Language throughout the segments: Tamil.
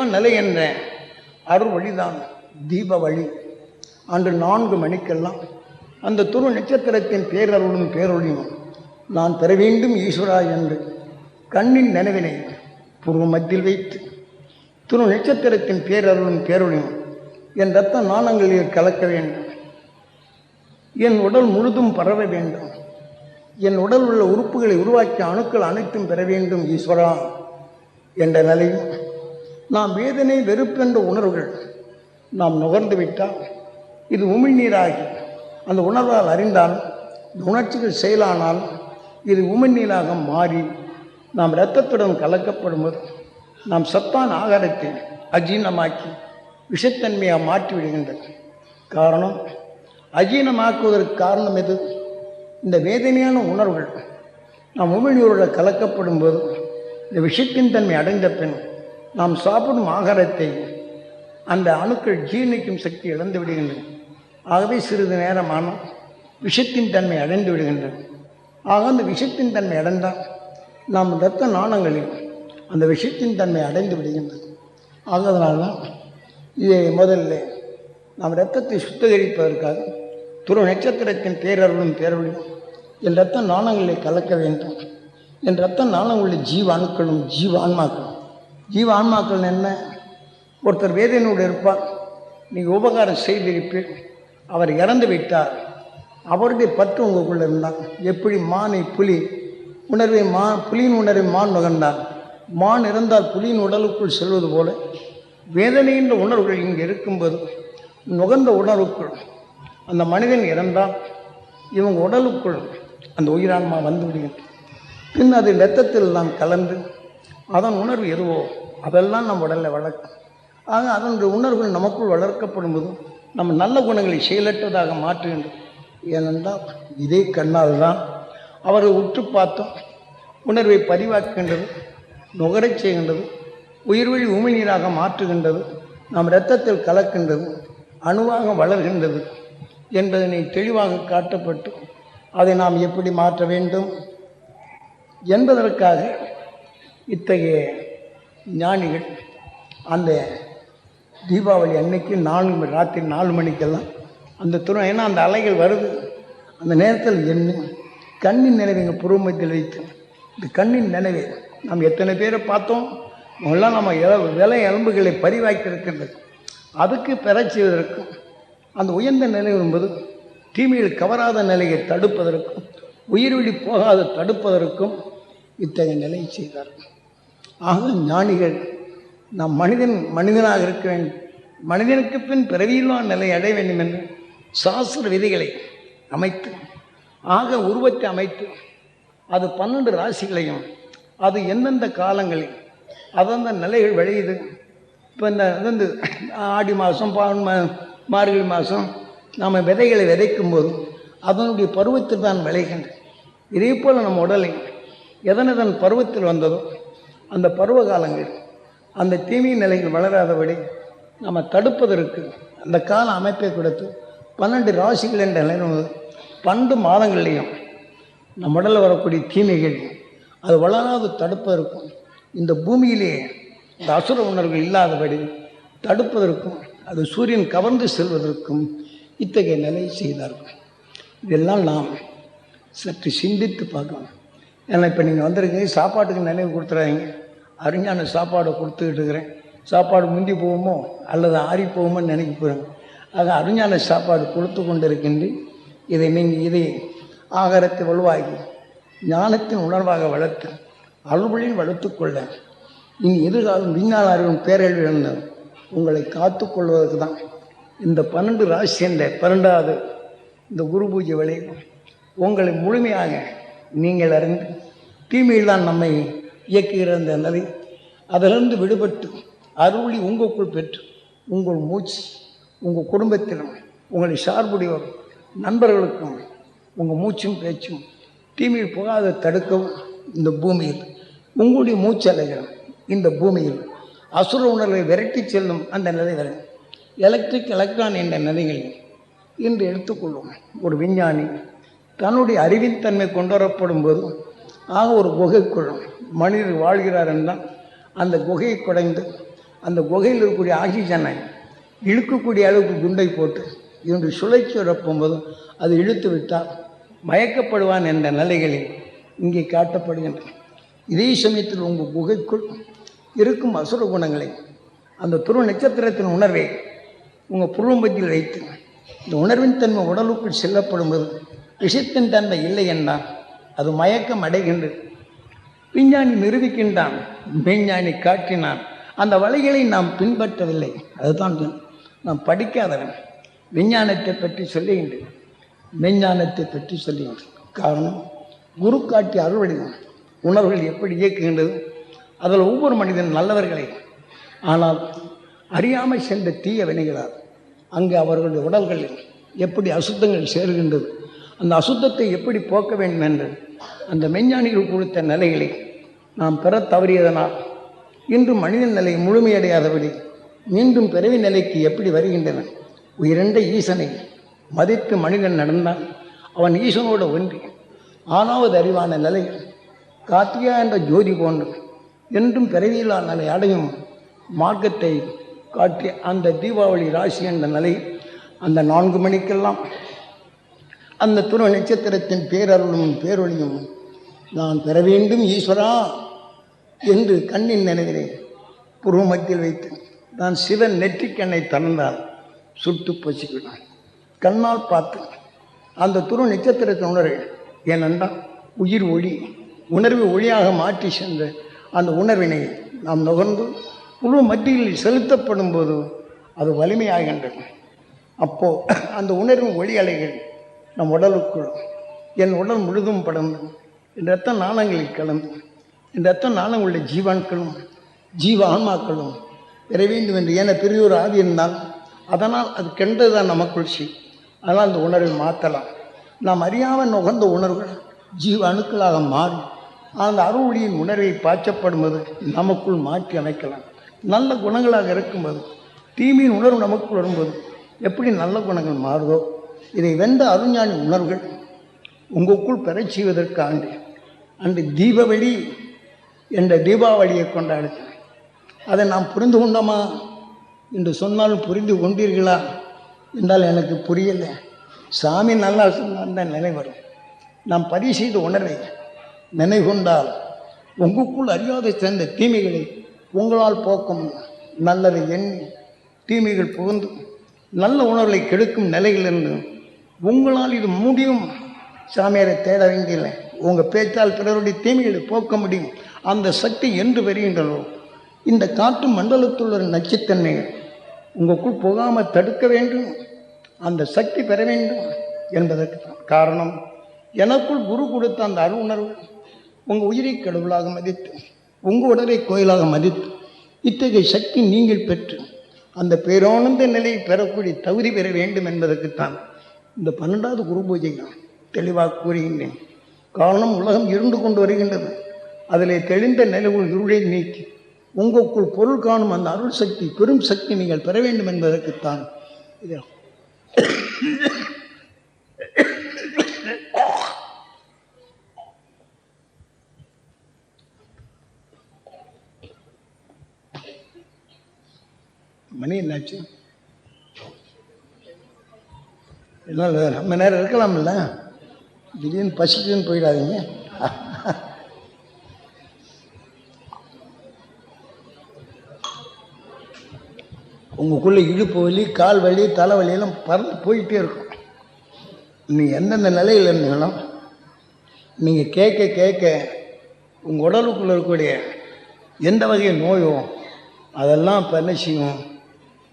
பெருவில்லா நிலை என்ற அருள் வழிதான் தீப வழி. அன்று 4 மணிக்கெல்லாம் அந்த துரு நட்சத்திரத்தின் பேரருளும் பேரொழியும் நான் பெற வேண்டும் ஈஸ்வரா என்று கண்ணின் நினைவினை பூர்வ மத்தியில் வைத்து துரு நட்சத்திரத்தின் பேரருளும் பேரொழியும் என் இரத்த நாணங்களில் கலக்க வேண்டும். என் உடல் முழுதும் பரவ வேண்டும். என் உடல் உள்ள உறுப்புகளை உருவாக்கிய அணுக்கள் அனைத்தும் பெற வேண்டும் ஈஸ்வரா என்ற நிலையும் நாம் வேதனை வெறுப்பென்ற உணர்வுகள் நாம் நுகர்ந்து விட்டால் இது உமிழ்நீராகி அந்த உணர்வால் அறிந்தால் உணர்ச்சிகள் செயலானால் இது உமிழ்நீராக மாறி நாம் இரத்தத்துடன் கலக்கப்படும்போது நாம் சத்தான ஆகாரத்தை அஜீரணமாக்கி விஷத்தன்மையாக மாற்றி விடுகின்றது. காரணம், அஜீரணமாக்குவதற்கு காரணம் எது? இந்த வேதனையான உணர்வுகள் நாம் உமிழ்நீரோடு கலக்கப்படும் போது இந்த விஷத்தின் தன்மை அடைந்த பின் நாம் சாப்பிடும் ஆகாரத்தை அந்த அணுக்கள் ஜீரணிக்கும் சக்தி இழந்து விடுகின்றன. ஆகவே சிறிது நேரமான விஷத்தின் தன்மை அடைந்து விடுகின்றன. ஆக அந்த விஷத்தின் தன்மை அடைந்தால் நாம் இரத்த நாணங்களில் அந்த விஷத்தின் தன்மை அடைந்து விடுகின்றது. ஆக அதனால்தான் இதை முதல்ல நாம் இரத்தத்தை சுத்திகரிப்பதற்காக துரு நட்சத்திரத்தின் பேரருளும் பேரொழியும் என் இரத்த நாணங்களை கலக்க வேண்டும். என் இரத்த நாணங்களில் ஜீவ அணுக்களும் ஜீவ ஆன்மாக்களும். ஜீவ ஆன்மாக்கள் என்ன? ஒருத்தர் வேதனையோடு இருப்பார், நீங்கள் உபகாரம் செய்திருப்பீர், அவர் இறந்து விட்டார், அவருடைய பற்று உங்களுக்குள்ள இருந்தால் எப்படி மானை புலி உணர்வை புலியின் உணர்வை மான் நுகர்ந்தார், மான் இறந்தால் புலியின் உடலுக்குள் செல்வது போல வேதனையின் உணர்வுகள் இங்கே இருக்கும்போது நுகர்ந்த உணர்வுக்குள் அந்த மனிதன் இறந்தால் இவங்க உடலுக்குள் அந்த உயிரான்மா வந்து விடுகின்றது. பின் அது இரத்தத்தில் தான் கலந்து அதன் உணர்வு எதுவோ அதெல்லாம் நம் உடலில் வளர்க்கும். ஆக அதனுடைய உணர்வுகள் நமக்குள் வளர்க்கப்படும் போது நம்ம நல்ல குணங்களை செயலற்றதாக மாற்றுகின்றோம். ஏனென்றால் இதே கண்ணால் தான் அவரை உற்று பார்த்தோம், உணர்வை பதிவாக்குகின்றது, நுகரச் செய்கின்றது, உயிர்வழி உமிழ்நீராக மாற்றுகின்றது, நம் இரத்தத்தில் கலக்கின்றது, அணுவாக வளர்கின்றது என்பதனை தெளிவாக காட்டப்பட்டு அதை நாம் எப்படி மாற்ற வேண்டும் என்பதற்காக இத்தகைய ஞானிகள் அந்த தீபாவளி அன்னைக்கு ராத்திரி 4 மணிக்கெல்லாம் அந்த துணை, ஏன்னா அந்த அலைகள் வருது, அந்த நேரத்தில் என்ன கண்ணின் நினைவை எங்கள் புருவமத்தில் வைத்து இந்த கண்ணின் நினைவை நாம் எத்தனை பேரை பார்த்தோம், அவங்களாம் நம்ம விலை எலும்புகளை பரிவாக்கி இருக்கின்றது. அதுக்கு பெற செய்வதற்கும் அந்த உயர்ந்த நிலை என்பது தீமையில் கவராத நிலையை தடுப்பதற்கும் உயிர்வழி போகாத தடுப்பதற்கும் இத்தகைய நிலை செய்தார்கள். ஆக ஞானிகள் நாம் மனிதனாக இருக்க வேண்டும், மனிதனுக்கு பின் பிறவியில்லா நிலை அடைய வேண்டும் என்று சாஸ்திர விதிகளை அமைத்து ஆக உருவத்தை அமைத்து அது 12 ராசிகளையும் அது எந்தெந்த காலங்களில் அந்தந்த நிலைகள் விளையுது. இப்போ இந்த ஆடி மாதம் மார்கழி மாதம் நாம் விதைகளை விதைக்கும் போது அதனுடைய பருவத்தில் தான் விளைகின்றது. இதே போல் நம்ம உடலை எதனதன் பருவத்தில் வந்ததோ அந்த பருவ காலங்கள் அந்த தீமை நிலைகள் வளராதபடி நம்ம தடுப்பதற்கு அந்த கால அமைப்பை கொடுத்து 12 ராசிகள் என்ற நிலையில் 12 மாதங்கள்லேயும் நம்ம உடலில் வரக்கூடிய தீமைகள் அது வளராது தடுப்பதற்கும் இந்த பூமியிலே இந்த அசுர உணர்வுகள் இல்லாதபடி தடுப்பதற்கும் அது சூரியன் கவர்ந்து செல்வதற்கும் இத்தகைய நிலை செய்தார்கள். இதெல்லாம் நாம் சற்று சிந்தித்து பார்க்கணும். ஏன்னா இப்போ நீங்கள் வந்திருக்கீங்க, சாப்பாட்டுக்கு நினைவு கொடுத்துறாங்க, அருஞான சாப்பாடை கொடுத்துக்கிட்டு இருக்கிறேன், சாப்பாடு முந்தி போகுமோ அல்லது ஆறி போகுமோன்னு நினைக்க போகிறாங்க. ஆக அருஞான சாப்பாடு கொடுத்து கொண்டு இருக்கின்றேன். இதை ஆகாரத்தை வலுவாகி ஞானத்தின் உணர்வாக வளர்த்து அருள்வழியில் வளர்த்துக்கொள்ள இனி எதிர்காலம் விஞ்ஞான அறிவும் பேரழிவு இழந்த உங்களை காத்து கொள்வதற்கு தான் இந்த 12 ராசி என்ற 12வது இந்த குரு பூஜை வேளையில் உங்களை முழுமையாக நீங்கள் அறிந்து தீமையில் தான் நம்மை இயக்குகிற அந்த நிலை அதிலிருந்து விடுபட்டு அருளி உங்களுக்குள் பெற்று உங்கள் மூச்சு உங்கள் குடும்பத்திலும் உங்களை சார்புடையோர் நண்பர்களுக்கும் உங்கள் மூச்சும் பேச்சும் தீமையில் போகாத தடுக்கவும் இந்த பூமியில் உங்களுடைய மூச்சலைகள் இந்த பூமியில் அசுர உணர்வை விரட்டி செல்லும் அந்த நிலை வரை எலக்ட்ரான் என்ற நிலைகளில் இன்று எடுத்துக்கொள்ளும் ஒரு விஞ்ஞானி தன்னுடைய அறிவின் தன்மை கொண்டு வரப்படும் போது ஆக ஒரு குகைக்குள் மனிதர் வாழ்கிறார் என்றால் அந்த குகையை குடைந்து அந்த குகையில் இருக்கக்கூடிய ஆக்சிஜனை இழுக்கக்கூடிய அளவுக்கு குண்டை போட்டு இவன்று சுழற்சி வரப்போகும்போது அது இழுத்து விட்டால் மயக்கப்படுவான் என்ற நிலைகளில் இங்கே காட்டப்படுகின்றன. இதே சமயத்தில் உங்கள் குகைக்குள் இருக்கும் அசுர குணங்களை அந்த துருவ நட்சத்திரத்தின் உணர்வை உங்கள் புருவம்பத்தில் வைத்து இந்த உணர்வின் தன்மை உடலுக்குள் செல்லப்படும்போது விஷத்தின் தன்மை இல்லை என்றால் அது மயக்கம் அடைகின்றது. விஞ்ஞானி நிரூபிக்கின்றான், மெய்ஞானி காட்டினான். அந்த வழிகளை நாம் பின்பற்றவில்லை. அதுதான் நாம் படிக்காதவன். விஞ்ஞானத்தை பற்றி சொல்லுகின்றேன், மெய்ஞானத்தை பற்றி சொல்லுகின்றேன். காரணம், குரு காட்டிய அருள்வடிவம் உணர்வுகள் எப்படி இயக்குகின்றது. அதில் ஒவ்வொரு மனிதன் நல்லவர்களை, ஆனால் அறியாமல் சென்ற தீய வினைகளால் அங்கு அவர்களுடைய உடல்களில் எப்படி அசுத்தங்கள் சேர்கின்றது, அந்த அசுத்தத்தை எப்படி போக்க வேண்டும் என்று அந்த மெய்ஞானிகள் கொடுத்த நிலைகளை நாம் பெற தவறியதனால் இன்று மனிதன் நிலை முழுமையடையாதபடி மீண்டும் பிறவி நிலைக்கு எப்படி வருகின்றன. உயிரிழந்த ஈசனை மதித்து மனிதன் நடந்தான் அவன் ஈசனோடு ஒன்றி 6வது அறிவான நிலை காத்தியா என்ற ஜோதி போன்று என்றும் பிறவியில்லா நிலை அடையும் மார்க்கத்தை காட்டி அந்த தீபாவளி ராசி என்ற நிலை அந்த 4 மணிக்கெல்லாம் அந்த துருவ நட்சத்திரத்தின் பேரருளும் பேரொழியும் நான் பெற வேண்டும் ஈஸ்வரா என்று கண்ணின் நினைவினேன் புருவமத்தில் வைத்து நான் சிவன் நெற்றிக்கண்ணை திறந்தால் சுட்டு பசிக்கிறான். கண்ணால் பார்த்து அந்த துருவ நட்சத்திரத்தின் உணர்வு ஏனென்றால் உயிர் ஒளி உணர்வு ஒளியாக மாற்றி சென்ற அந்த உணர்வினை நாம் நுகர்ந்து புருவ மத்தியில் செலுத்தப்படும் போது அது வலிமையாகின்றன. அப்போது அந்த உணர்வின் ஒளி அலைகள் நம் உடலுக்குள் என் உடல் முழுதும் படர்ந்து என் ரத்த நாளங்களில் கலந்து இந்த ரத்த நாளங்களுடைய ஜீவான்களும் ஜீவ ஆன்மாக்களும் பெற வேண்டும் என்று ஏன பெரிய ஒரு ஆதி இருந்தால் அதனால் அது கெண்டதுதான் நமக்குள் செய். அதனால் அந்த உணர்வை மாற்றலாம். நாம் அறியாமல் நுகர்ந்த உணர்வுகள் ஜீவ அணுக்களாக மாறி அந்த அருளியின் உணர்வை பாய்ச்சப்படும்போது நமக்குள் மாற்றி அமைக்கலாம். நல்ல குணங்களாக இருக்கும்போது தீமையின் உணர்வு நமக்குள் வரும்போது எப்படி நல்ல குணங்கள் மாறுதோ இதை வென்ற அருஞானி உணர்வுகள் உங்களுக்குள் பெறச் செய்வதற்காக அன்று தீபாவளி என்ற தீபாவளியை கொண்டாடுகிறேன். அதை நாம் புரிந்து கொண்டோமா என்று சொன்னாலும் புரிந்து கொண்டீர்களா என்றால் எனக்கு புரியலை. சாமி நல்லா சொன்னால் தான் நினை வரும். நாம் பதிவு செய்த உணர்வை நினை கொண்டால் உங்களுக்குள் அறியாத சேர்ந்த தீமைகளை உங்களால் போக்கும் நல்லதை எண்ணி தீமைகள் புகுந்து நல்ல உணர்வை கெடுக்கும் நிலையிலிருந்து உங்களால் இது முடியும். சாமியாரை தேட வேண்டியில்லை. உங்கள் பேச்சால் பிறருடைய தீமைகளை போக்க முடியும். அந்த சக்தி என்று பெறுகின்றனோ இந்த காற்று மண்டலத்தில் ஒரு நச்சுத்தன்மைகள் உங்களுக்குள் போகாமல் தடுக்க வேண்டும். அந்த சக்தி பெற வேண்டும் என்பதற்கு காரணம் எனக்குள் குரு கொடுத்த அந்த அரு உணர்வு உங்கள் உயிரை கடவுளாக மதித்து உங்கள் உடலை கோயிலாக மதித்து இத்தகைய சக்தி நீங்கள் பெற்று அந்த பேரானந்த நிலையை பெறக்கூடிய தகுதி பெற வேண்டும் என்பதற்குத்தான் இந்த 12வது குரு பூஜை தெளிவாக கூறுகின்றேன். காரணம், உலகம் இருண்டு கொண்டு வருகின்றது. அதிலே தெளிந்த நிலைக்குள் இருளை நீக்கி உங்களுக்குள் பொருள் காணும் அந்த அருள் சக்தி பெரும் சக்தி நீங்கள் பெற வேண்டும் என்பதற்குத்தான் இது. மணி என்னாச்சு? எல்லாம் நம்ம நேரம் இருக்கலாம்ல, திடீர்னு பசிக்குன்னு போயிடாதீங்க. உங்களுக்குள்ளே இடுப்பு வலி கால் வலி தலைவலியெல்லாம் பறந்து போயிட்டே இருக்கும். நீங்கள் எந்தெந்த நிலையில் இருந்தீங்களோ நீங்கள் கேட்க கேட்க உங்கள் உடலுக்குள்ளே இருக்கக்கூடிய எந்த வகை நோயோ அதெல்லாம் இப்போ என்ன செய்யும்,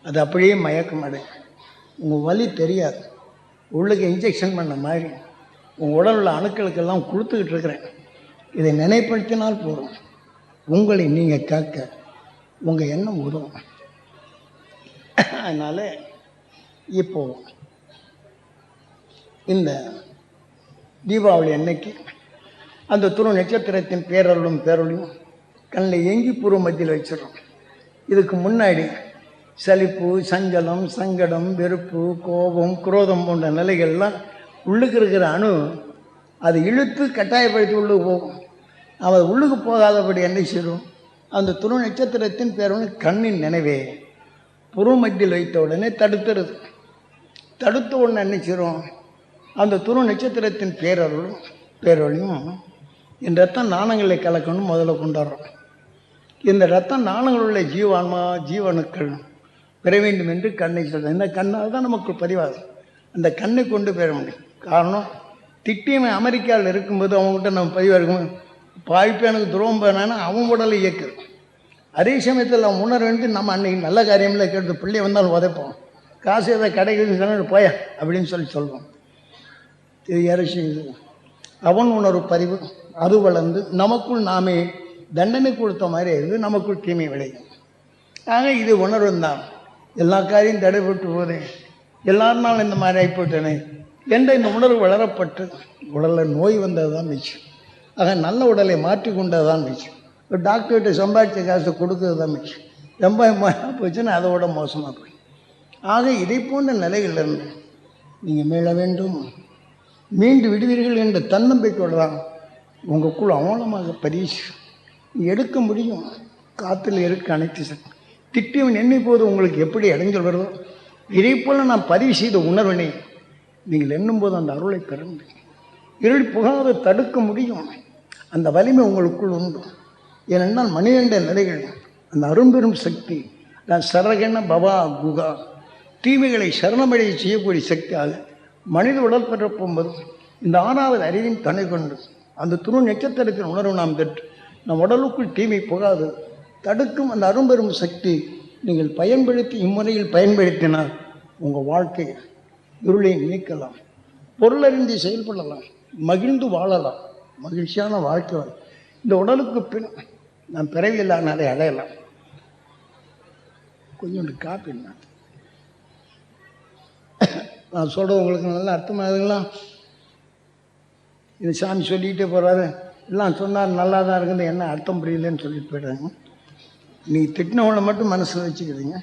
அது அப்படியே மயக்கம் அடையும். உங்கள் வலி தெரியாது. உள்ளுக்கு இன்ஜெக்ஷன் பண்ண மாதிரி உங்கள் உடல் உள்ள அணுக்களுக்கெல்லாம் கொடுத்துக்கிட்டு இருக்கிறேன். இதை நினைப்படுத்தினால் போதும், உங்களை நீங்கள் காக்க உங்கள் எண்ணம் உதவும். அதனால் இப்போ இந்த தீபாவளி அன்னைக்கு அந்த துரு நட்சத்திரத்தின் பேரருளும் பேரொழியும் கண்ணில் எங்கி பூர்வ மத்தியில் வச்சிடறோம். இதுக்கு முன்னாடி சலிப்பு, சஞ்சலம், சங்கடம், வெறுப்பு, கோபம், குரோதம் போன்ற நிலைகள்லாம் உள்ளுக்கு இருக்கிற அணு அது இழுத்து கட்டாயப்படுத்தி உள்ளுக்கு போகும். அவன் உள்ளுக்கு போகாதபடி என்ன செய்யும், அந்த துரு நட்சத்திரத்தின் பேரொழி கண்ணின் நினைவே புரு மத்தியில் வைத்த உடனே தடுத்துறது. தடுத்த உடனே நினைச்சிரும் அந்த துரு நட்சத்திரத்தின் பேரொழியும் இந்த ரத்தம் நாணங்களை கலக்கணும் முதல்ல கொண்டாடுறோம். இந்த ரத்த நாணங்களுள்ள ஜீவான்மா ஜீவனுக்கள் பெற வேண்டும் என்று கண்ணை சொல்கிறேன். இந்த கண்ணால் தான் நமக்கு பதிவாகும். அந்த கண்ணை கொண்டு பெற முடியும். காரணம், திட்டியவன் அமெரிக்காவில் இருக்கும்போது அவங்ககிட்ட நம்ம பதிவாக இருக்கும். பாய்ப்பேனுக்கு துரோகம் பேனான்னு அவன் உடலை இயக்குது. அதே சமயத்தில் அவன் உணர வேண்டி நம்ம அன்னைக்கு நல்ல காரியமில்லை கேட்டு பிள்ளை வந்தாலும் உதைப்போம். காசு எதை கிடைக்குதுன்னு போய அப்படின்னு சொல்லுவோம். இது அரசியல் அவன் உணர்வு பதிவு அது வளர்ந்து நமக்குள் நாமே தண்டனை கொடுத்த மாதிரி இருந்து நமக்குள் தீமை விளையும். ஆக இது உணர்வு தான். எல்லா காரியம் தடைபட்டு போதே எல்லாருனாலும் இந்த மாதிரி ஆகிப்போட்டேனே என்ற இந்த உணர்வு வளரப்பட்டு உடலில் நோய் வந்தது தான் மிச்சம். ஆக நல்ல உடலை மாற்றி கொண்டது தான் மிச்சம். இப்போ டாக்டர்கிட்ட சம்பாதிச்ச காசை கொடுக்கறது தான் மிச்சம். ரொம்ப போச்சுன்னா அதோட மோசமாக போய். ஆக இதை போன்ற நிலைகளிலிருந்து நீங்கள் மீள வேண்டும், மீண்டு விடுவீர்கள் என்ற தன்னம்பிக்கையோடு தான் உங்களுக்குள் அவலமாக பரிசு எடுக்க முடியும். காற்றில் இருக்க அனைத்து திட்டியவன் எண்ணி போது உங்களுக்கு எப்படி இடைஞ்சல் வருதோ இதே போல் நான் பதிவு செய்த உணர்வினை நீங்கள் எண்ணும்போது அந்த அருளை பெற முடியும். இருள் புகாத தடுக்க முடியும். அந்த வலிமை உங்களுக்குள் உண்டு. ஏனென்றால் மனிதண்ட நிலைகள் அந்த அரும்பெரும் சக்தி சரகன பவா குகா தீமைகளை சரணமடைய செய்யக்கூடிய சக்தியாக மனித உடல் பெற போகும்போது இந்த 6வது அறிவின் துணை கொண்டு அந்த துரு நட்சத்திரத்தின் உணர்வு நாம் பெற்று நம் உடலுக்குள் தீமை புகாது தடுக்கும் அந்த அரும்பெரும் சக்தி நீங்கள் பயன்படுத்தி இம்முறையில் பயன்படுத்தினால் உங்கள் வாழ்க்கை இருளை நீக்கலாம், பொருளறிந்து செயல்படலாம், மகிழ்ந்து வாழலாம், மகிழ்ச்சியான வாழ்க்கை. இந்த உடலுக்கு பின் நான் பிறவியில்லாத அதை அடையலாம். கொஞ்சோண்டு காப்பி நான் சொல்கிறது உங்களுக்கு நல்லா அர்த்தமாகுதுங்களா? இது சாமி சொல்லிக்கிட்டே போகிறாரு, எல்லாம் சொன்னார் நல்லா தான் இருக்குது, என்ன அர்த்தம் புரியலன்னு சொல்லிட்டு போய்டுறாங்க. நீங்கள் திட்டினவங்களை மட்டும் மனசில் வச்சுக்கிறீங்க,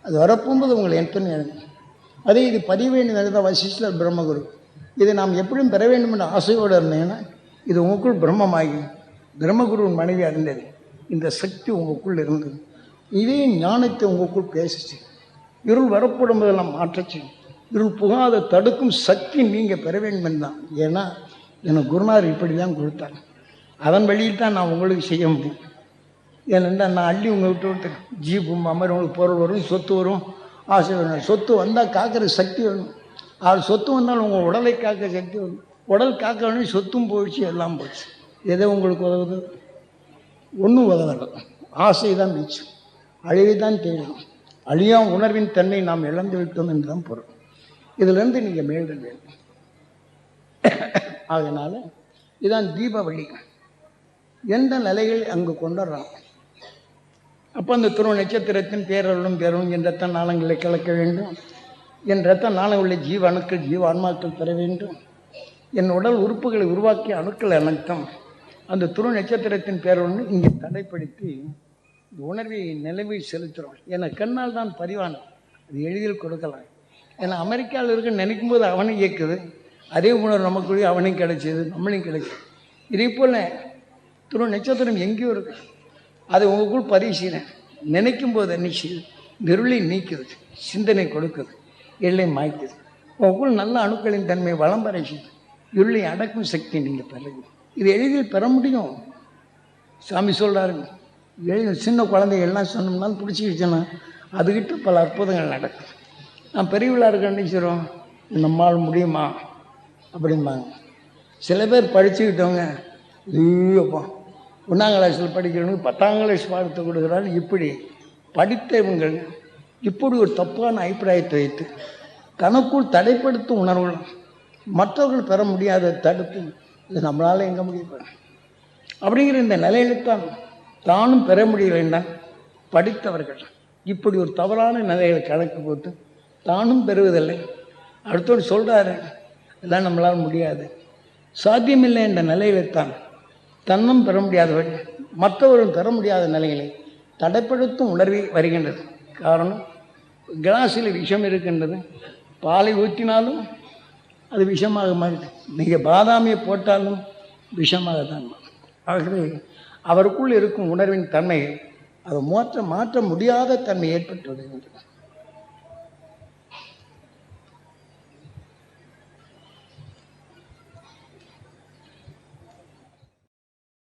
அது வரப்போகும்போது உங்களை எத்தனை இறங்க. அதே இது பதிய வேண்டியது தான் வசிஷ்டர் பிரம்மகுரு. இதை நாம் எப்படியும் பெற வேண்டும் என்ற ஆசையோடு இருந்தீங்கன்னா இது உங்களுக்குள் பிரம்மமாகி பிரம்மகுருவின் மனைவி அறிந்தது. இந்த சக்தி உங்களுக்குள் இருந்தது. இதே ஞானத்தை உங்களுக்குள் பேசிச்சு. இருள் வரப்படும் போதெல்லாம் மாற்றச்சு. இருள் புகாத தடுக்கும் சக்தி நீங்கள் பெற வேண்டும் தான். ஏன்னா எனக்கு குருநாதர் இப்படி தான் கொடுத்தாங்க. அதன் வழியில் தான் நான் உங்களுக்கு செய்ய முடியும். ஏனென்றால் நான் அள்ளி உங்கள் விட்டு ஜீப்பும் அமர் உங்களுக்கு பொருள் வரும், சொத்து வரும், ஆசை வரும். சொத்து வந்தால் காக்கிற சக்தி வேணும். அது சொத்து வந்தாலும் உங்கள் உடலை காக்க சக்தி வரும். உடல் காக்க வேணும், சொத்தும் போயிடுச்சு, எல்லாம் போயிடுச்சு. எதை உங்களுக்கு உதவுது? ஒன்றும் உதவலை. ஆசை தான் மிச்சம், அழிவை தான் தேடும். அழியா உணர்வின் தன்மை நாம் இழந்து விட்டோம் என்று தான் பொருள். இதிலிருந்து நீங்கள் மீள வேண்டும். அதனால் இதான் தீபாவளி எந்த நிலைகள் அங்கு கொண்டாடுறாங்க. அப்போ அந்த துருவ நட்சத்திரத்தின் பேரருளும் என் ரத்த நாளங்களை கலக்க வேண்டும். என் ரத்த நாளம் உள்ள ஜீவ அணுக்கள் ஜீவ ஆன்மாக்கள் பெற வேண்டும். என் உடல் உறுப்புகளை உருவாக்கிய அணுக்கள் அனைத்தும் அந்த துருவ நட்சத்திரத்தின் பேரொன்று இங்கே தடைப்படுத்தி இந்த உணர்வை நிலைமை செலுத்துகிறோம். ஏன்னா கண்ணால் தான் பதிவான அது எளிதில் கொடுக்கலாம். ஏன்னா அமெரிக்காவில் இருக்க நினைக்கும் போது அவனை இயக்குது. அதே உணர்வு நமக்குள்ளேயே அவனையும் கிடைச்சிது, நம்மளையும் கிடைச்சிது. இதே போல் துருவ நட்சத்திரம் எங்கேயோ இருக்கு. அதை உங்களுக்குள் பதிவு செய்கிறேன். நினைக்கும் போது என்ன செய்யுது? இருளை நீக்குது, சிந்தனை கொடுக்குது, எல்லை மாய்க்குது. உங்களுக்குள் நல்ல அணுக்களின் தன்மை வளம் பெற செய்யுது. இருளை அடக்கும் சக்தி நீங்கள் பெறுங்க. இது எளிதில் பெற முடியும். சாமி சொல்கிறாரு, சின்ன குழந்தைகள்லாம் சொன்னோம்னாலும் பிடிச்சிக்கிச்சுன்னா அதுக்கிட்ட பல அற்புதங்கள் நடக்கும். நான் பெரியவளாக இருக்க நினைச்சிடும், நம்மால் முடியுமா அப்படிம்பாங்க. சில பேர் படிச்சுக்கிட்டவங்க ஐயோப்பா 1ஆம் கிளாஸில் படிக்கிறவங்க 10ஆம் கிளாஸ் பாடத்தை கொடுக்குறாரு. இப்படி படித்தவங்கள் இப்படி ஒரு தப்பான அபிப்பிராயத்தை வைத்து தனக்குள் தடைப்படுத்தும் உணர்வுகள் மற்றவர்கள் பெற முடியாத தடுப்பு இது நம்மளால் எங்கே முடியும் அப்படிங்கிற இந்த நிலையில்தான் தானும் பெற முடியலைன்னா படித்தவர்கள் இப்படி ஒரு தவறான நிலைகளை கணக்கு போட்டு தானும் பெறுவதில்லை. அடுத்தவர் சொல்கிறாரு இதெல்லாம் நம்மளால் முடியாது, சாத்தியமில்லை என்ற நிலையில்தான் தன்னும் பெற முடியாதவள் மற்றவர்களும் பெற முடியாத நிலைகளை தடைப்படுத்தும் உணர்வே வருகின்றது. காரணம், கிளாஸில் விஷம் இருக்கின்றது, பாலை ஊற்றினாலும் அது விஷமாக மாறிது, நீங்கள் பாதாமியை போட்டாலும் விஷமாக தான். ஆகவே அவருக்குள் இருக்கும் உணர்வின் தன்மை அதை மாற்ற முடியாத தன்மை ஏற்பட்டுள்ளது.